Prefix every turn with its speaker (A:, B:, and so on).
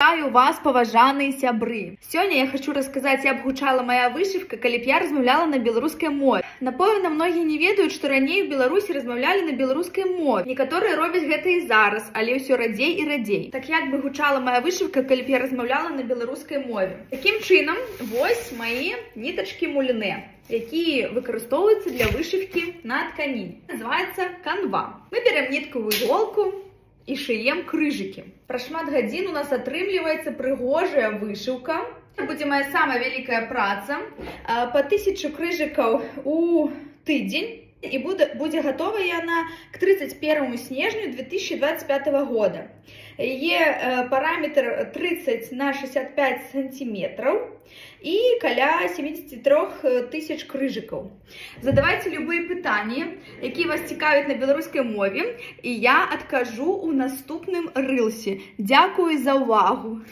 A: Вітаю вас, паважаныя сябры! Сёння я хочу расказаць, як гучала моя вышивка, калі б я размаўляла на беларускай мове. Напэўна, многія не ведаюць, што раней у Беларусі размаўлялі на беларускай мове. Некаторыя робяць гэта і зараз, але ўсё радзей і радзей. Так як бы гучала моя вышивка, калі б я размаўляла на беларускай мове? Такім чынам, вось мои нітачкі мулінэ, якія выкарыстоўваюцца для вышивкі на тканіне. Называецца канва. Мы берем нітковую иголку і шыем крыжыкі. Пра шмат гадзін у нас атрымліваецца прыгожая вышыўка. Будзе моя самая вялікая праца. Па 1000 крыжыкаў у тыдзень. І будзе гатова яна к 31 снежню 2025 года. Яе параметр 30 на 65 сантиметров і каля 73 000 крыжыкаў. Задавайце любыя пытанні, якія вас цікавяць на беларускай мове, і я адкажу ў наступным рылсе. Дзякую за ўвагу!